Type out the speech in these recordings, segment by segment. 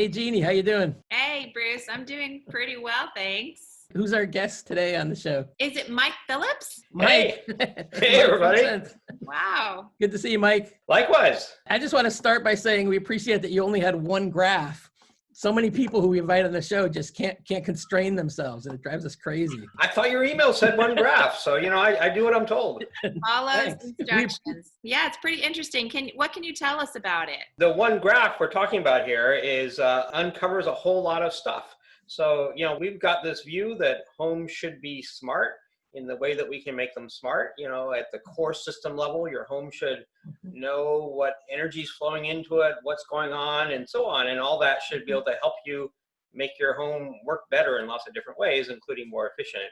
Hey, Jeannie, how you doing? Hey, Bruce, I'm doing pretty well, thanks. Who's our guest today on the show? Is it Mike Phillips? Mike. Hey, hey, Mike from everybody. Sense. Wow. Good to see you, Mike. Likewise. I just want to start by saying we appreciate that you only had one graph. So many people who we invite on the show just can't constrain themselves, and it drives us crazy. I thought your email said one graph, so I do what I'm told. Follow Thanks. instructions. Yeah, it's pretty interesting. What can you tell us about it? The one graph we're talking about here is uncovers a whole lot of stuff. So, we've got this view that homes should be smart in the way that we can make them smart. At the core system level, your home should know what energy is flowing into it, what's going on, and so on. And all that should be able to help you make your home work better in lots of different ways, including more efficient.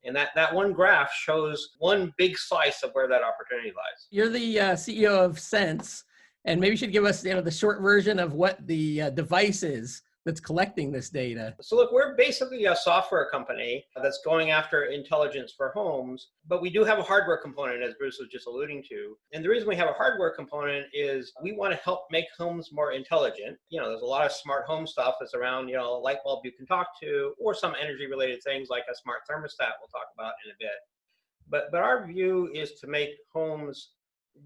And that one graph shows one big slice of where that opportunity lies. You're the CEO of Sense, and maybe you should give us the short version of what the device is that's collecting this data. So look, we're basically a software company that's going after intelligence for homes, but we do have a hardware component, as Bruce was just alluding to. And the reason we have a hardware component is we want to help make homes more intelligent. There's a lot of smart home stuff that's around, a light bulb you can talk to, or some energy related things like a smart thermostat we'll talk about in a bit. But our view is to make homes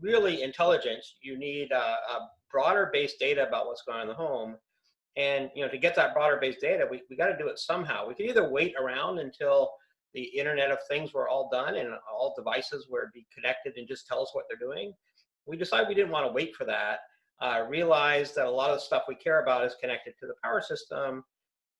really intelligent. You need a broader based data about what's going on in the home. And, to get that broader based data, we got to do it somehow. We could either wait around until the Internet of Things were all done and all devices were be connected and just tell us what they're doing. We decided we didn't want to wait for that. Realized that a lot of the stuff we care about is connected to the power system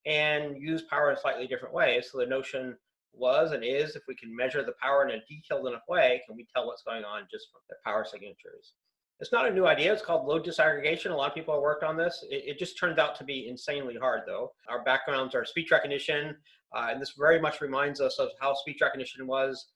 and use power in slightly different ways. So the notion was and is, if we can measure the power in a detailed enough way, can we tell what's going on just from the power signatures? It's not a new idea. It's called load disaggregation. A lot of people have worked on this. It just turned out to be insanely hard, though. Our backgrounds are speech recognition, and this very much reminds us of how speech recognition was,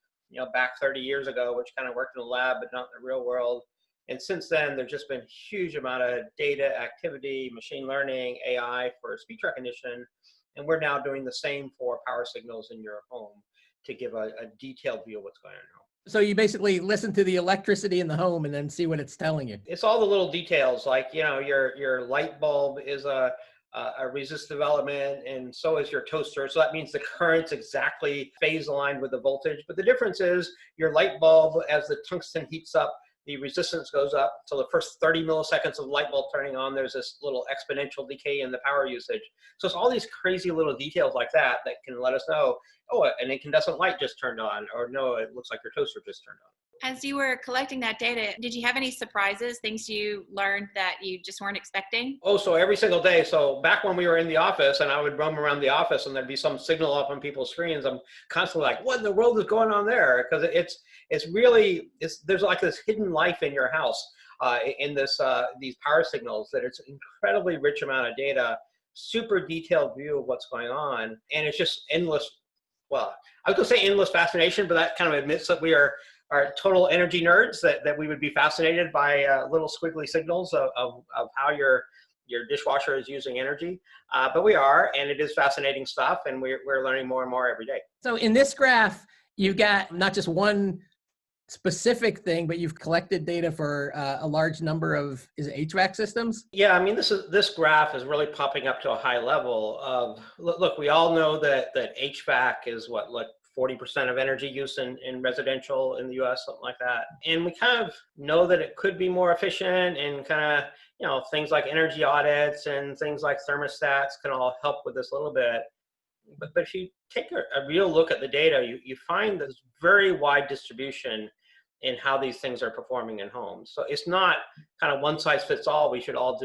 back 30 years ago, which kind of worked in the lab, but not in the real world. And since then, there's just been a huge amount of data activity, machine learning, AI for speech recognition, and we're now doing the same for power signals in your home to give a detailed view of what's going on in your home. So you basically listen to the electricity in the home and then see what it's telling you. It's all the little details, like your light bulb is a resistive element, and so is your toaster. So that means the current's exactly phase aligned with the voltage. But the difference is your light bulb, as the tungsten heats up, the resistance goes up. So the first 30 milliseconds of the light bulb turning on, there's this little exponential decay in the power usage. So it's all these crazy little details like that can let us know, oh, an incandescent light just turned on, or no, it looks like your toaster just turned on. As you were collecting that data, did you have any surprises, things you learned that you just weren't expecting? Oh, so every single day. So back when we were in the office and I would roam around the office and there'd be some signal up on people's screens, I'm constantly like, what in the world is going on there? Because there's like this hidden life in your house in these power signals, that it's an incredibly rich amount of data, super detailed view of what's going on. And it's just endless. Well, I was going to say endless fascination, but that kind of admits that we are total energy nerds, that we would be fascinated by little squiggly signals of how your dishwasher is using energy. But we are, and it is fascinating stuff, and we're learning more and more every day. So in this graph, you've got not just one specific thing, but you've collected data for a large number of HVAC systems? Yeah, I mean, this graph is really popping up to a high level of, look, we all know that HVAC is what, 40% of energy use in residential in the US, something like that. And we kind of know that it could be more efficient, and kind of, things like energy audits and things like thermostats can all help with this a little bit. But if you take a real look at the data, you find this very wide distribution in how these things are performing in homes. So it's not kind of one size fits all. We should all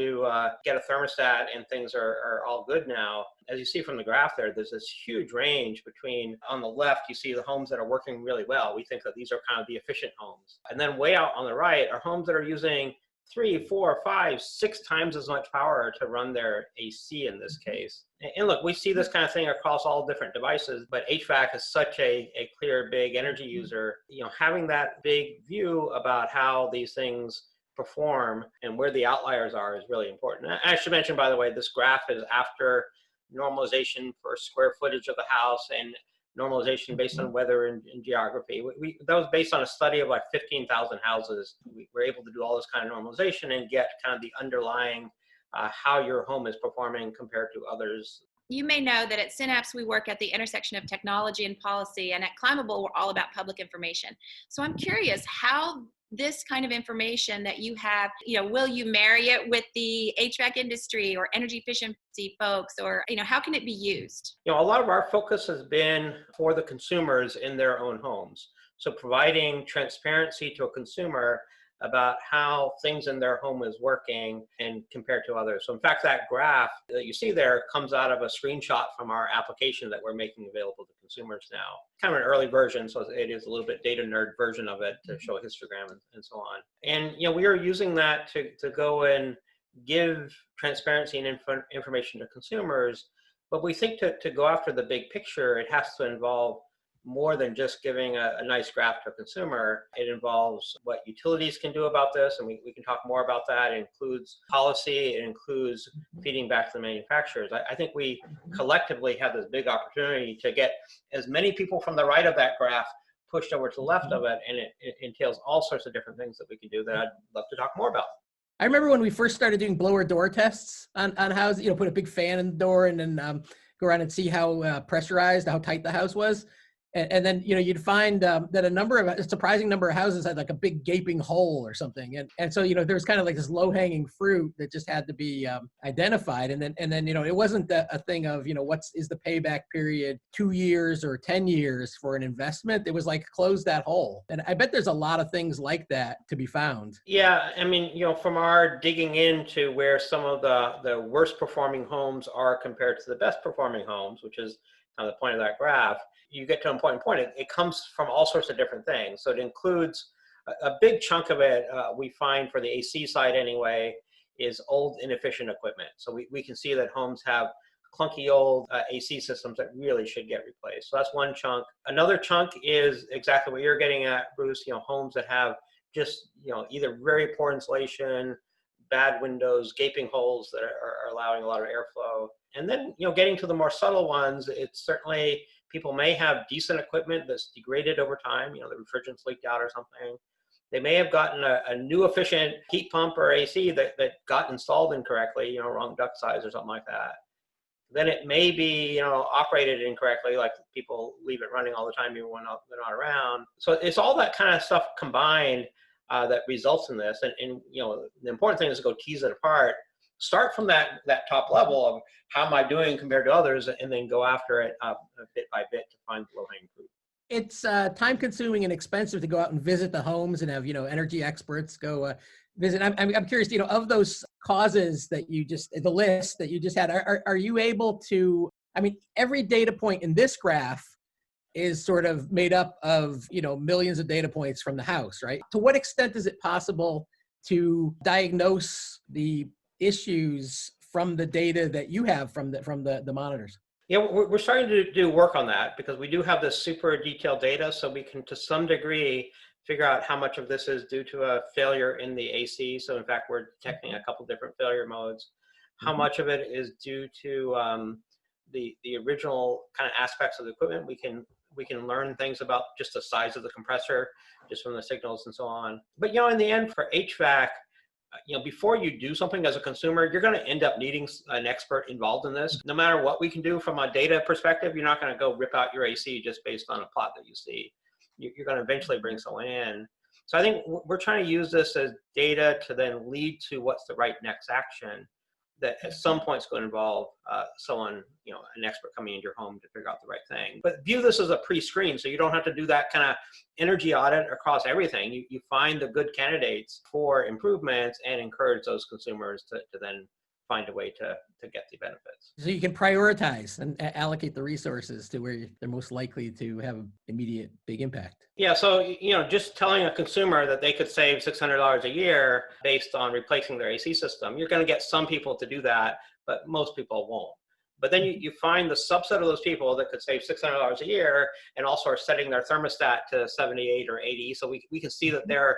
get a thermostat and things are all good now. As you see from the graph there's this huge range between, on the left, you see the homes that are working really well. We think that these are kind of the efficient homes. And then way out on the right are homes that are using 3, 4, 5, 6 times as much power to run their AC in this case. And look, we see this kind of thing across all different devices, but HVAC is such a clear, big energy user. Having that big view about how these things perform and where the outliers are is really important. I should mention, by the way, this graph is after normalization for square footage of the house and normalization based on weather and geography. That was based on a study of like 15,000 houses. We were able to do all this kind of normalization and get kind of the underlying how your home is performing compared to others. You may know that at Synapse, we work at the intersection of technology and policy, and at Climbable, we're all about public information. So I'm curious how this kind of information that you have, will you marry it with the HVAC industry or energy efficiency folks, or, how can it be used? A lot of our focus has been for the consumers in their own homes. So providing transparency to a consumer about how things in their home is working and compared to others. So in fact, that graph that you see there comes out of a screenshot from our application that we're making available to consumers now. Kind of an early version, so it is a little bit data nerd version of it to show a histogram and so on. And we are using that to go and give transparency and information to consumers. But we think to go after the big picture, it has to involve more than just giving a nice graph to a consumer. It involves what utilities can do about this, and we can talk more about that. It includes policy, it includes feeding back to the manufacturers. I think we collectively have this big opportunity to get as many people from the right of that graph pushed over to the left of it, and it entails all sorts of different things that we can do that I'd love to talk more about. I remember when we first started doing blower door tests on houses, put a big fan in the door and then go around and see how pressurized, how tight the house was. And then, you'd find that a surprising number of houses had like a big gaping hole or something. And so, there was kind of like this low hanging fruit that just had to be identified. And then, it wasn't a thing of, is the payback period 2 years or 10 years for an investment? It was like, close that hole. And I bet there's a lot of things like that to be found. Yeah. I mean, from our digging into where some of the worst performing homes are compared to the best performing homes, which is kind of the point of that graph, you get to a point. It comes from all sorts of different things. So it includes a big chunk of it, we find for the AC side anyway, is old inefficient equipment. So we can see that homes have clunky old AC systems that really should get replaced. So that's one chunk. Another chunk is exactly what you're getting at, Bruce, homes that have just, either very poor insulation, bad windows, gaping holes that are allowing a lot of airflow. And then, getting to the more subtle ones, it's certainly people may have decent equipment that's degraded over time. The refrigerant's leaked out or something. They may have gotten a new efficient heat pump or AC that got installed incorrectly, wrong duct size or something like that. Then it may be, operated incorrectly, like people leave it running all the time even when they're not around. So it's all that kind of stuff combined that results in this. And the important thing is to go tease it apart. Start from that top level of how am I doing compared to others, and then go after it bit by bit to find the low-hanging fruit. It's time consuming and expensive to go out and visit the homes and have, energy experts go visit. I'm curious, of those causes that the list that you just had, are you able to, every data point in this graph is sort of made up of, millions of data points from the house, right? To what extent is it possible to diagnose the issues from the data that you have from the monitors? Yeah, we're starting to do work on that because we do have this super detailed data, so we can, to some degree, figure out how much of this is due to a failure in the AC. So in fact, we're detecting a couple different failure modes. How much of it is due to the original kind of aspects of the equipment? We can learn things about just the size of the compressor, just from the signals and so on. But in the end, for HVAC, before you do something as a consumer, you're going to end up needing an expert involved in this. No matter what we can do from a data perspective, you're not going to go rip out your AC just based on a plot that you see. You're going to eventually bring someone in. So I think we're trying to use this as data to then lead to what's the right next action that at some point is going to involve someone, an expert coming into your home to figure out the right thing. But view this as a pre-screen, so you don't have to do that kind of energy audit across everything. You find the good candidates for improvements and encourage those consumers to then find a way to get the benefits. So you can prioritize and allocate the resources to where they're most likely to have immediate big impact. Yeah, so just telling a consumer that they could save $600 a year based on replacing their AC system, you're going to get some people to do that, but most people won't. But then you find the subset of those people that could save $600 a year and also are setting their thermostat to 78 or 80. So we can see that they're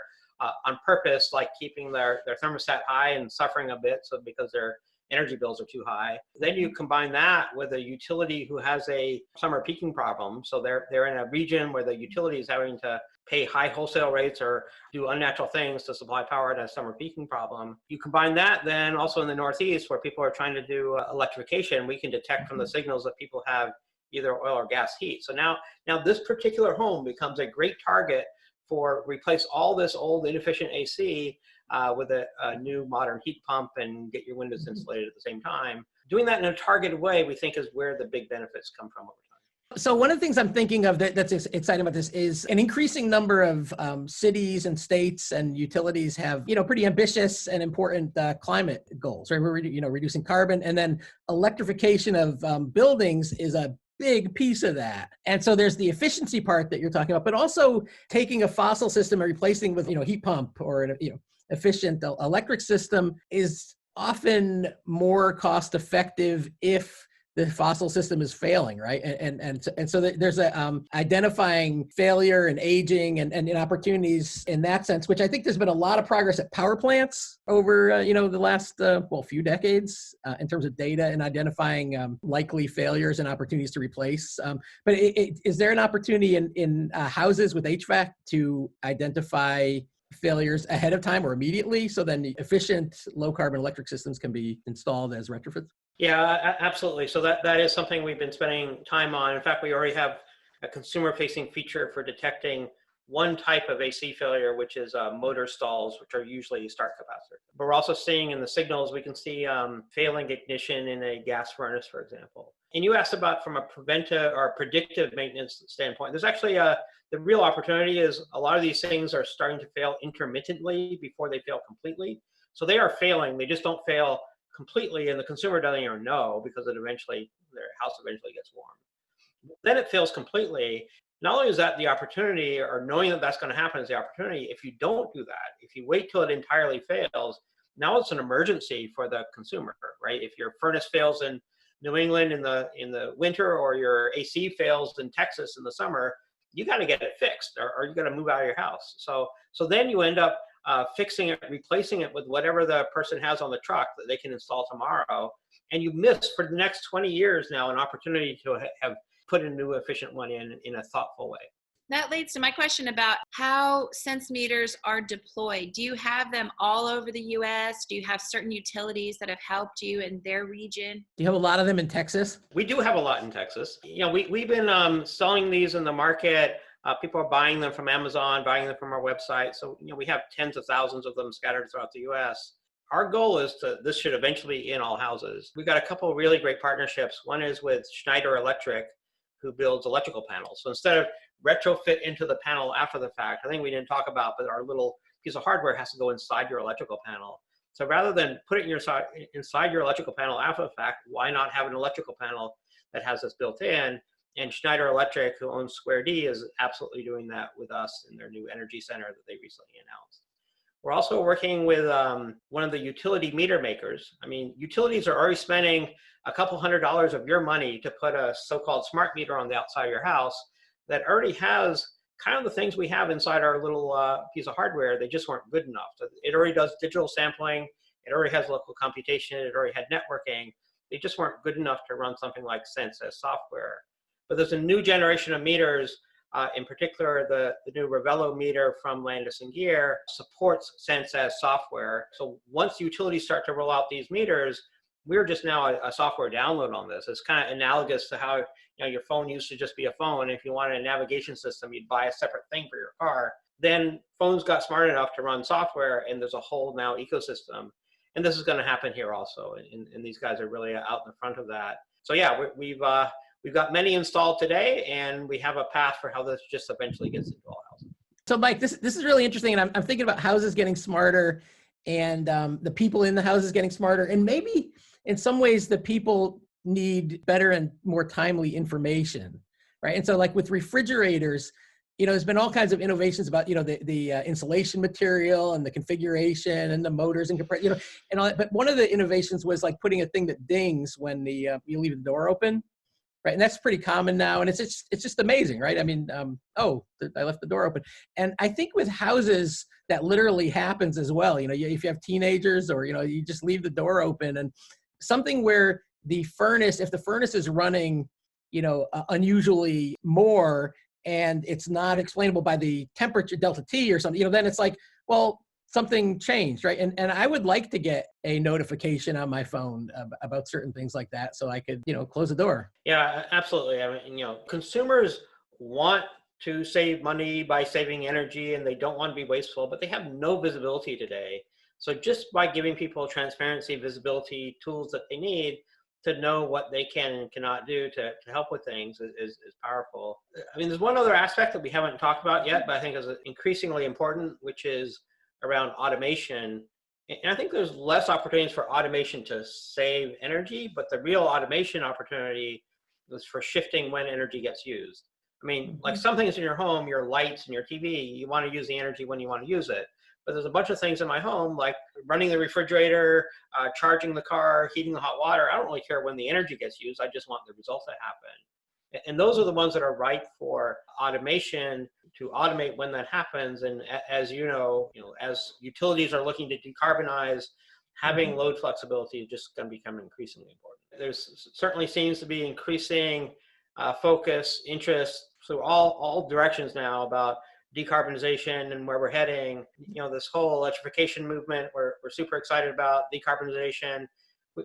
on purpose, like keeping their thermostat high and suffering a bit, so because they're energy bills are too high. Then you combine that with a utility who has a summer peaking problem. So they're in a region where the utility is having to pay high wholesale rates or do unnatural things to supply power to a summer peaking problem. You combine that then also in the Northeast where people are trying to do electrification, we can detect from the signals that people have either oil or gas heat. So now this particular home becomes a great target for replace all this old inefficient AC with a new modern heat pump and get your windows insulated at the same time. Doing that in a targeted way, we think is where the big benefits come from over time. So one of the things I'm thinking of that's exciting about this is an increasing number of cities and states and utilities have, pretty ambitious and important climate goals, right? We're, reducing carbon, and then electrification of buildings is a big piece of that. And so there's the efficiency part that you're talking about, but also taking a fossil system and replacing with, heat pump or an, efficient electric system is often more cost effective if the fossil system is failing, right? And so there's a identifying failure and aging and opportunities in that sense, which I think there's been a lot of progress at power plants over the last few decades in terms of data and identifying likely failures and opportunities to replace. But is there an opportunity in houses with HVAC to identify failures ahead of time or immediately, so then the efficient low carbon electric systems can be installed as retrofits? Yeah, absolutely. So that is something we've been spending time on. In fact, we already have a consumer-facing feature for detecting one type of AC failure, which is motor stalls, which are usually start capacitor. But we're also seeing in the signals, we can see failing ignition in a gas furnace, for example. And you asked about from a preventive or predictive maintenance standpoint. There's actually the real opportunity is a lot of these things are starting to fail intermittently before they fail completely. So they are failing, they just don't fail completely, and the consumer doesn't even know because their house eventually gets warm. Then it fails completely. Not only is that the opportunity, or knowing that that's going to happen is the opportunity. If you don't do that, if you wait till it entirely fails, now it's an emergency for the consumer, right? If your furnace fails in New England in the winter, or your AC fails in Texas in the summer, you got to get it fixed, or you got to move out of your house. So then you end up fixing it, replacing it with whatever the person has on the truck that they can install tomorrow. And you miss for the next 20 years now an opportunity to have put a new efficient one in a thoughtful way. That leads to my question about how sense meters are deployed. Do you have them all over the U.S.? Do you have certain utilities that have helped you in their region? Do you have a lot of them in Texas? We do have a lot in Texas. We've been selling these in the market. People are buying them from Amazon, buying them from our website. So, we have tens of thousands of them scattered throughout the U.S. Our goal is this should eventually be in all houses. We've got a couple of really great partnerships. One is with Schneider Electric, who builds electrical panels. So instead of retrofit into the panel after the fact, I think we didn't talk about, but our little piece of hardware has to go inside your electrical panel. So rather than put it inside your electrical panel after the fact, why not have an electrical panel that has this built in? And Schneider Electric, who owns Square D, is absolutely doing that with us in their new energy center that they recently announced. We're also working with one of the utility meter makers. I mean, utilities are already spending a couple $100s of your money to put a so-called smart meter on the outside of your house that already has kind of the things we have inside our little piece of hardware. They just weren't good enough. So it already does digital sampling. It already has local computation. It already had networking. They just weren't good enough to run something like Sense as software. But there's a new generation of meters, in particular, the new Revelo meter from Landis & Gyr supports Sense as software. So once utilities start to roll out these meters, we're just now a software download on this. It's kind of analogous to how your phone used to just be a phone. If you wanted a navigation system, you'd buy a separate thing for your car. Then phones got smart enough to run software, and there's a whole now ecosystem. And this is going to happen here also. And these guys are really out in the front of that. So yeah, we've got many installed today, and we have a path for how this just eventually gets into all houses. So Mike, this is really interesting. And I'm thinking about houses getting smarter and the people in the houses getting smarter. And maybe in some ways the people need better and more timely information, right? And so like with refrigerators, there's been all kinds of innovations about, the insulation material and the configuration and the motors and and all that. But one of the innovations was like putting a thing that dings when you leave the door open, right? And that's pretty common now. And it's just amazing, right? I mean, I left the door open. And I think with houses that literally happens as well. If you have teenagers or, you just leave the door open, and something where the furnace, if the furnace is running, unusually more, and it's not explainable by the temperature delta T or something, then it's like, well, something changed, right? And I would like to get a notification on my phone about certain things like that, so I could, close the door. Yeah, absolutely. I mean, consumers want to save money by saving energy, and they don't want to be wasteful, but they have no visibility today. So just by giving people transparency, visibility, tools that they need to know what they can and cannot do to help with things is powerful. I mean, there's one other aspect that we haven't talked about yet, but I think is increasingly important, which is around automation. And I think there's less opportunities for automation to save energy, but the real automation opportunity is for shifting when energy gets used. I mean, like some things in your home, your lights and your TV, you want to use the energy when you want to use it. But there's a bunch of things in my home, like running the refrigerator, charging the car, heating the hot water. I don't really care when the energy gets used. I just want the result to happen. And those are the ones that are ripe for automation, to automate when that happens. And as as utilities are looking to decarbonize, having load flexibility is just going to become increasingly important. There's certainly seems to be increasing focus, interest through all directions now about decarbonization and where we're heading. This whole electrification movement, we're super excited about decarbonization.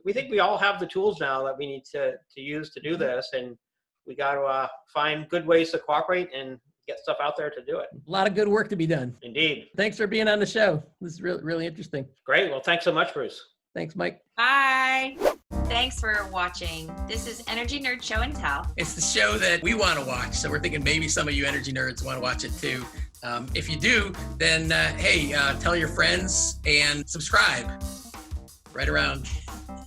We think we all have the tools now that we need to use to do this, and we got to find good ways to cooperate and get stuff out there to do it. A lot of good work to be done. Indeed. Thanks for being on the show. This is really, really interesting. Great. Well, thanks so much, Bruce. Thanks, Mike. Bye. Thanks for watching. This is Energy Nerd Show and Tell. It's the show that we want to watch, so we're thinking maybe some of you energy nerds want to watch it too. If you do, then tell your friends and subscribe right around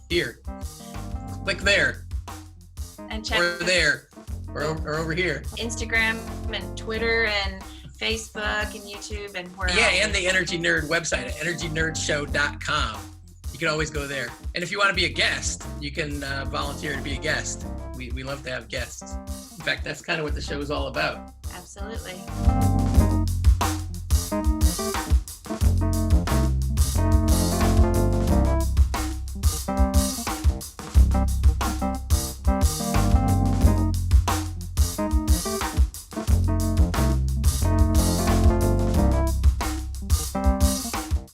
here. Click there. And check or there or over here. Instagram and Twitter and Facebook and YouTube and where else? And the Energy Nerd website at energynerdshow.com. You can always go there. And if you want to be a guest, you can volunteer to be a guest. We love to have guests. In fact, that's kind of what the show is all about. Absolutely.